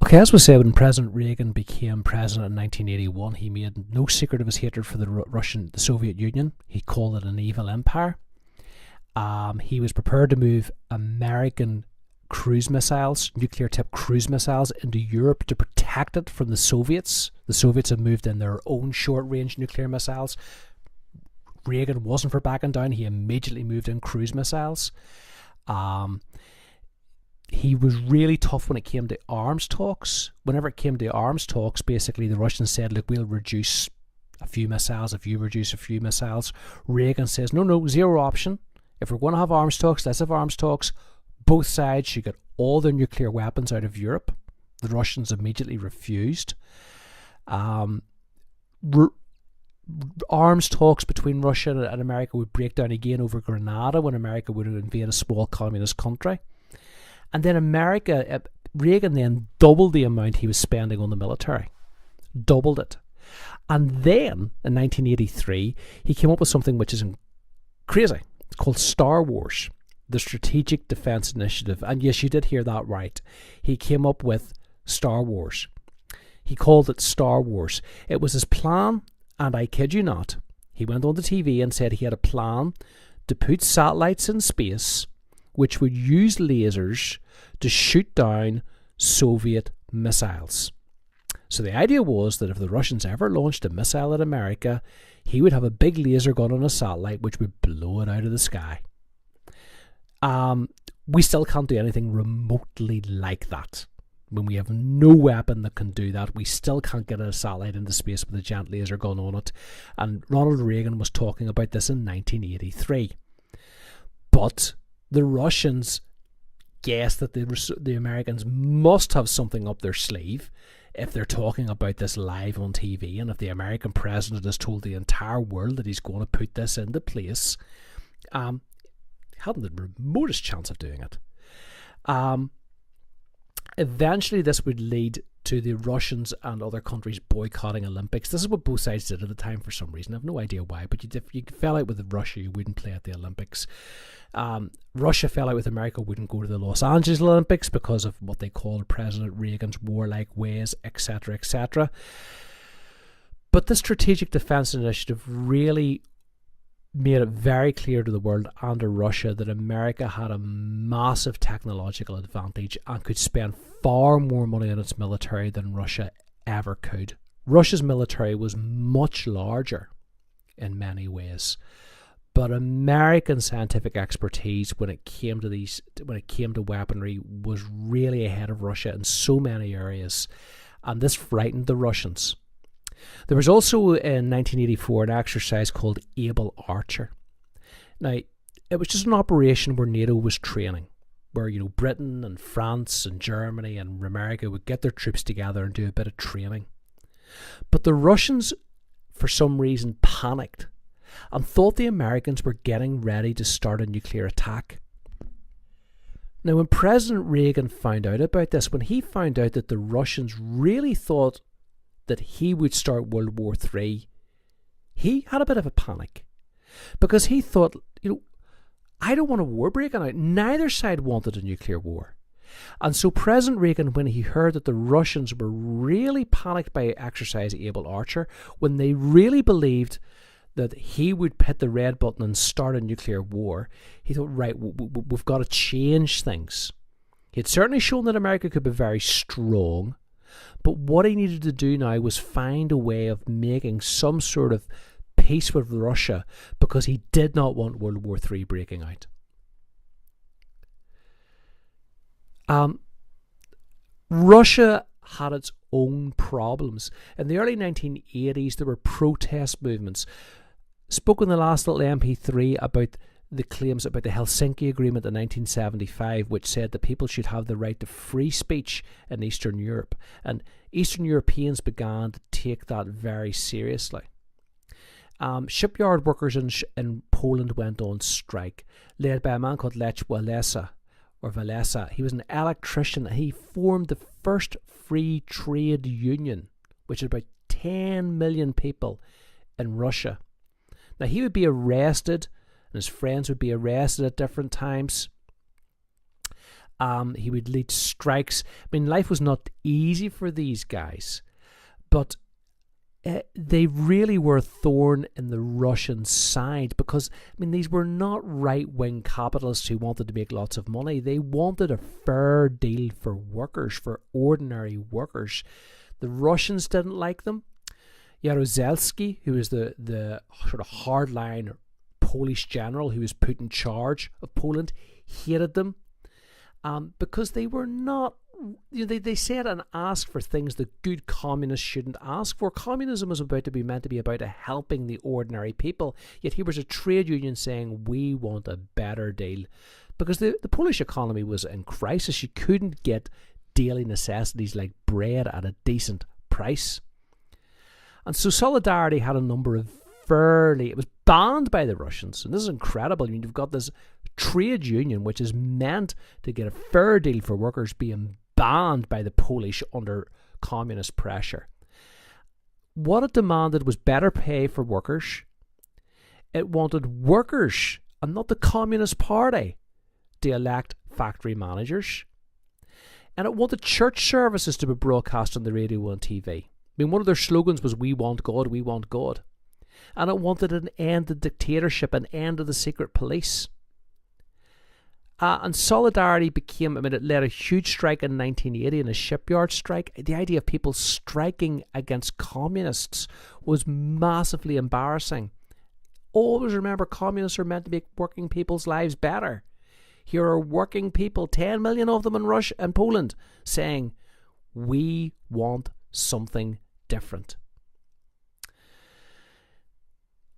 Okay, as we said, when President Reagan became president in 1981, he made no secret of his hatred for the Soviet Union. He called it an evil empire. He was prepared to move American cruise missiles, nuclear-tipped cruise missiles, into Europe to protect it from the Soviets. The Soviets had moved in their own short-range nuclear missiles. Reagan wasn't for backing down. He immediately moved in cruise missiles. He was really tough when it came to arms talks. Whenever it came to arms talks, basically the Russians said, look, we'll reduce a few missiles if you reduce a few missiles. Reagan says, no, zero option. If we're going to have arms talks, let's have arms talks. Both sides should get all their nuclear weapons out of Europe. The Russians immediately refused. Arms talks between Russia and America would break down again over Grenada when America would invade a small communist country. And then Reagan then doubled the amount he was spending on the military. Doubled it. And then, in 1983, he came up with something which is crazy. It's called Star Wars, the Strategic Defense Initiative. And yes, you did hear that right. He came up with Star Wars. He called it Star Wars. It was his plan, and I kid you not, he went on the TV and said he had a plan to put satellites in space which would use lasers to shoot down Soviet missiles. So the idea was that if the Russians ever launched a missile at America, he would have a big laser gun on a satellite which would blow it out of the sky. We still can't do anything remotely like that. When we have no weapon that can do that, we still can't get a satellite into space with a giant laser gun on it. And Ronald Reagan was talking about this in 1983. But the Russians guessed that the Americans must have something up their sleeve if they're talking about this live on TV, and if the American president has told the entire world that he's going to put this into place. Hadn't the remotest chance of doing it. Eventually this would lead to the Russians and other countries boycotting Olympics. This is what both sides did at the time for some reason. I have no idea why, but if you fell out with Russia, you wouldn't play at the Olympics. Russia fell out with America, wouldn't go to the Los Angeles Olympics because of what they called President Reagan's warlike ways, etc., etc. But the Strategic Defense Initiative really made it very clear to the world and to Russia that America had a massive technological advantage and could spend far more money on its military than Russia ever could. Russia's military was much larger in many ways, but American scientific expertise when it came to weaponry was really ahead of Russia in so many areas, and this frightened the Russians. There was also in 1984 an exercise called Able Archer. Now, it was just an operation where NATO was training, where Britain and France and Germany and America would get their troops together and do a bit of training. But the Russians, for some reason, panicked and thought the Americans were getting ready to start a nuclear attack. Now, when President Reagan found out about this, when he found out that the Russians really thought that he would start World War III, he had a bit of a panic. Because he thought, I don't want a war breaking out. Neither side wanted a nuclear war. And so President Reagan, when he heard that the Russians were really panicked by exercise Able Archer, when they really believed that he would hit the red button and start a nuclear war, he thought, right, we've got to change things. He had certainly shown that America could be very strong, but what he needed to do now was find a way of making some sort of peace with Russia, because he did not want World War III breaking out. Russia had its own problems. In the early 1980s, there were protest movements. Spoke in the last little MP3 about the claims about the Helsinki Agreement in 1975, which said that people should have the right to free speech in Eastern Europe. And Eastern Europeans began to take that very seriously. Shipyard workers in Poland went on strike, led by a man called Lech Walesa. He was an electrician. He formed the first free trade union, which is about 10 million people in Russia. Now, he would be arrested, and his friends would be arrested at different times. He would lead strikes. I mean, life was not easy for these guys, but they really were a thorn in the Russian side because, I mean, these were not right-wing capitalists who wanted to make lots of money. They wanted a fair deal for workers, for ordinary workers. The Russians didn't like them. Jaruzelski, who was the sort of hardline Polish general who was put in charge of Poland, hated them because they were not, they said and asked for things that good communists shouldn't ask for. Communism was meant to be about helping the ordinary people. Yet here was a trade union saying, we want a better deal. Because the Polish economy was in crisis. You couldn't get daily necessities like bread at a decent price. And so Solidarity had a number of it was banned by the Russians. And this is incredible. I mean, you've got this trade union which is meant to get a fair deal for workers being banned by the Polish under communist pressure. What it demanded was better pay for workers. It wanted workers, and not the Communist Party, to elect factory managers. And it wanted church services to be broadcast on the radio and TV. I mean, one of their slogans was, we want God, we want God. And it wanted an end to dictatorship, an end to the secret police. And Solidarity became, I mean, it led a huge strike in 1980, in a shipyard strike. The idea of people striking against communists was massively embarrassing. Always remember, communists are meant to make working people's lives better. Here are working people, 10 million of them in Russia and Poland, saying, we want something different.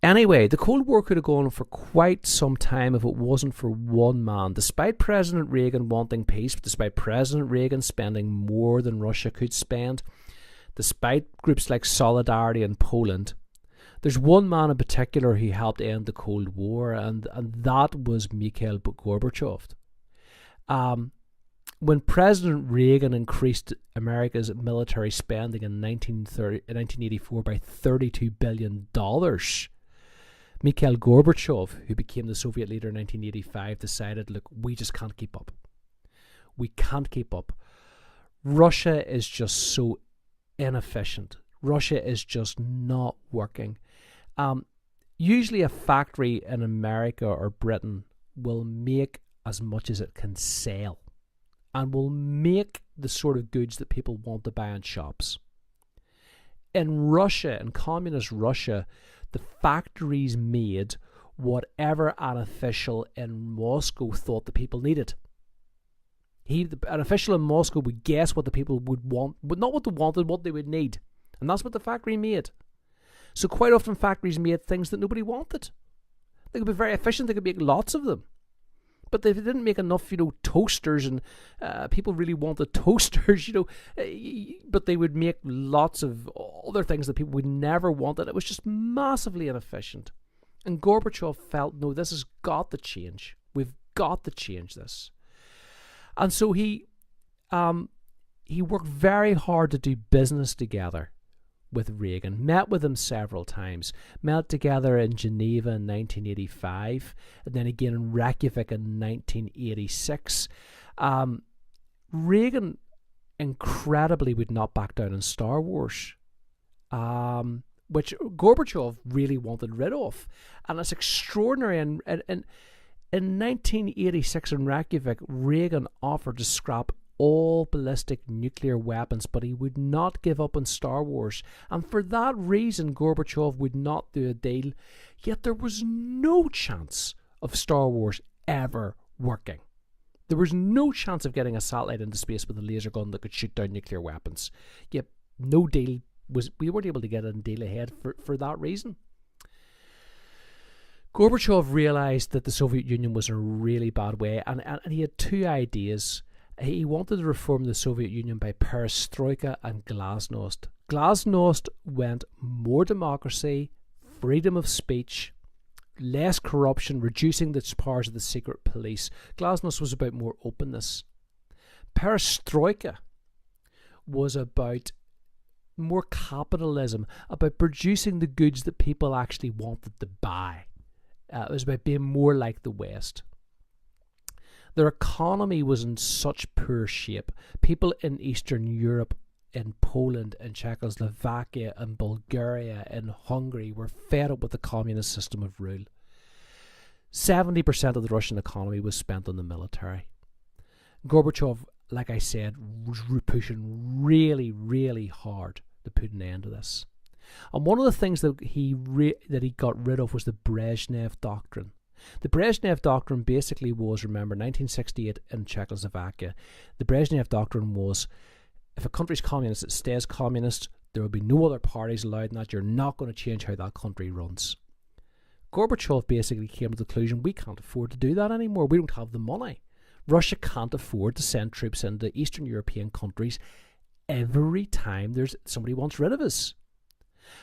Anyway, the Cold War could have gone on for quite some time if it wasn't for one man. Despite President Reagan wanting peace, despite President Reagan spending more than Russia could spend, despite groups like Solidarity in Poland, there's one man in particular who helped end the Cold War, and that was Mikhail Gorbachev. When President Reagan increased America's military spending in 1984 by $32 billion, Mikhail Gorbachev, who became the Soviet leader in 1985, decided, look, we just can't keep up. We can't keep up. Russia is just so inefficient. Russia is just not working. Usually a factory in America or Britain will make as much as it can sell and will make the sort of goods that people want to buy in shops. In Russia, in communist Russia, the factories made whatever an official in Moscow thought the people needed. An official in Moscow would guess what the people would want, but not what they wanted, what they would need. And that's what the factory made. So quite often factories made things that nobody wanted. They could be very efficient, they could make lots of them. But they didn't make enough, toasters, and people really wanted toasters, but they would make lots of other things that people would never want. It was just massively inefficient. And Gorbachev felt, no, this has got to change. We've got to change this. And so he worked very hard to do business together with Reagan, met with him several times, met together in Geneva in 1985, and then again in Reykjavik in 1986. Reagan incredibly would not back down in Star Wars, which Gorbachev really wanted rid of. And it's extraordinary. And in 1986 in Reykjavik, Reagan offered to scrap all ballistic nuclear weapons, but he would not give up on Star Wars. And for that reason, Gorbachev would not do a deal. Yet there was no chance of Star Wars ever working. There was no chance of getting a satellite into space with a laser gun that could shoot down nuclear weapons. Yet no deal we weren't able to get a deal ahead for that reason. Gorbachev realized that the Soviet Union was in a really bad way, and he had two ideas. He wanted to reform the Soviet Union by perestroika and glasnost. Glasnost went more democracy, freedom of speech, less corruption, reducing the powers of the secret police. Glasnost was about more openness. Perestroika was about more capitalism, about producing the goods that people actually wanted to buy. It was about being more like the West. Their economy was in such poor shape. People in Eastern Europe, in Poland, in Czechoslovakia, in Bulgaria, in Hungary were fed up with the communist system of rule. 70% of the Russian economy was spent on the military. Gorbachev, like I said, was pushing really, really hard to put an end to this. And one of the things that he got rid of was the Brezhnev Doctrine. The Brezhnev Doctrine basically was, remember, 1968 in Czechoslovakia. The Brezhnev Doctrine was, if a country's communist, it stays communist. There will be no other parties allowed in that. You're not going to change how that country runs. Gorbachev basically came to the conclusion, we can't afford to do that anymore. We don't have the money. Russia can't afford to send troops into Eastern European countries every time there's somebody wants rid of us.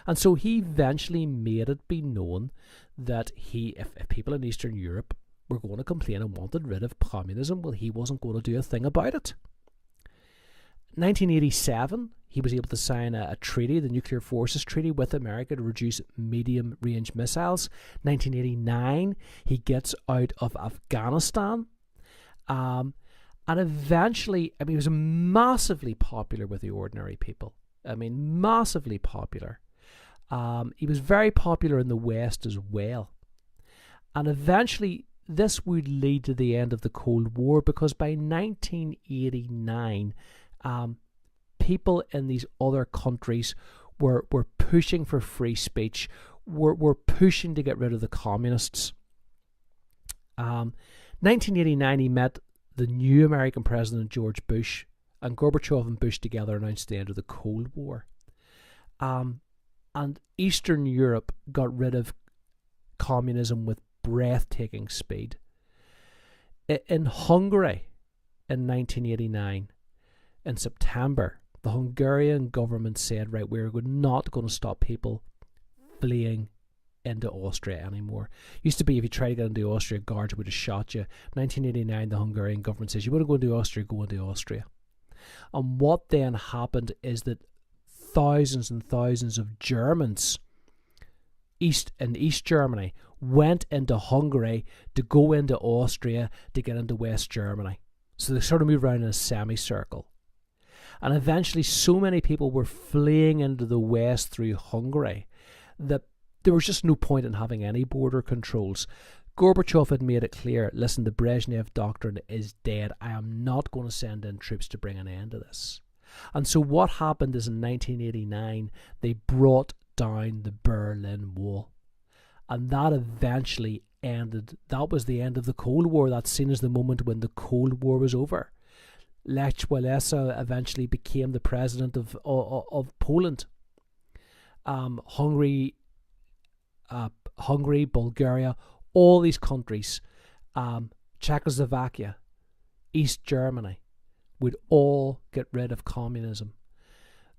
And so he eventually made it be known that if people in Eastern Europe were going to complain and wanted rid of communism, well, he wasn't going to do a thing about it. 1987, he was able to sign a treaty, the Nuclear Forces Treaty, with America to reduce medium-range missiles. 1989, he gets out of Afghanistan. And eventually, he was massively popular with the ordinary people. Massively popular. He was very popular in the West as well. And eventually, this would lead to the end of the Cold War, because by 1989, people in these other countries were pushing for free speech, were pushing to get rid of the communists. 1989, he met the new American president, George Bush, and Gorbachev and Bush together announced the end of the Cold War. And Eastern Europe got rid of communism with breathtaking speed. In Hungary, in 1989, in September, the Hungarian government said, right, we're not going to stop people fleeing into Austria anymore. Used to be if you try to get into Austria, guards would have shot you. 1989, the Hungarian government says, you want to go into Austria, go into Austria. And what then happened is that thousands and thousands of Germans in East Germany went into Hungary to go into Austria to get into West Germany. So they sort of moved around in a semicircle. And eventually so many people were fleeing into the West through Hungary that there was just no point in having any border controls. Gorbachev had made it clear, listen, the Brezhnev Doctrine is dead. I am not going to send in troops to bring an end to this. And so what happened is in 1989, they brought down the Berlin Wall. And that eventually ended. That was the end of the Cold War. That's seen as the moment when the Cold War was over. Lech Walesa eventually became the president of Poland. Hungary, Bulgaria, all these countries, Czechoslovakia, East Germany, would all get rid of communism.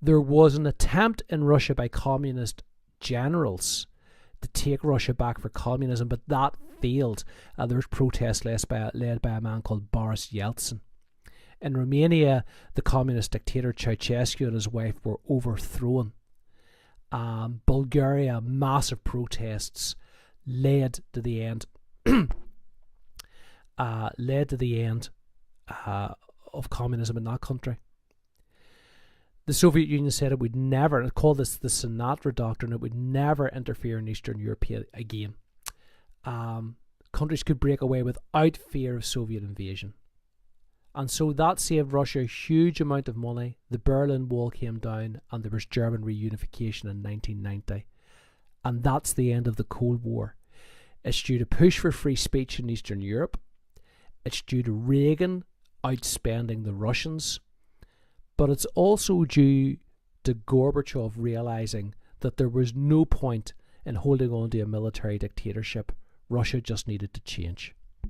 There was an attempt in Russia by communist generals to take Russia back for communism, but that failed. There was protests led by a man called Boris Yeltsin. In Romania, the communist dictator Ceausescu and his wife were overthrown. Bulgaria, massive protests led to the end of communism in that country. The Soviet Union said it would never, and it called this the Sinatra Doctrine, it would never interfere in Eastern Europe again. Countries could break away without fear of Soviet invasion. And so that saved Russia a huge amount of money. The Berlin Wall came down and there was German reunification in 1990. And that's the end of the Cold War. It's due to push for free speech in Eastern Europe. It's due to Reagan outspending the Russians. But it's also due to Gorbachev realizing that there was no point in holding on to a military dictatorship. Russia just needed to change.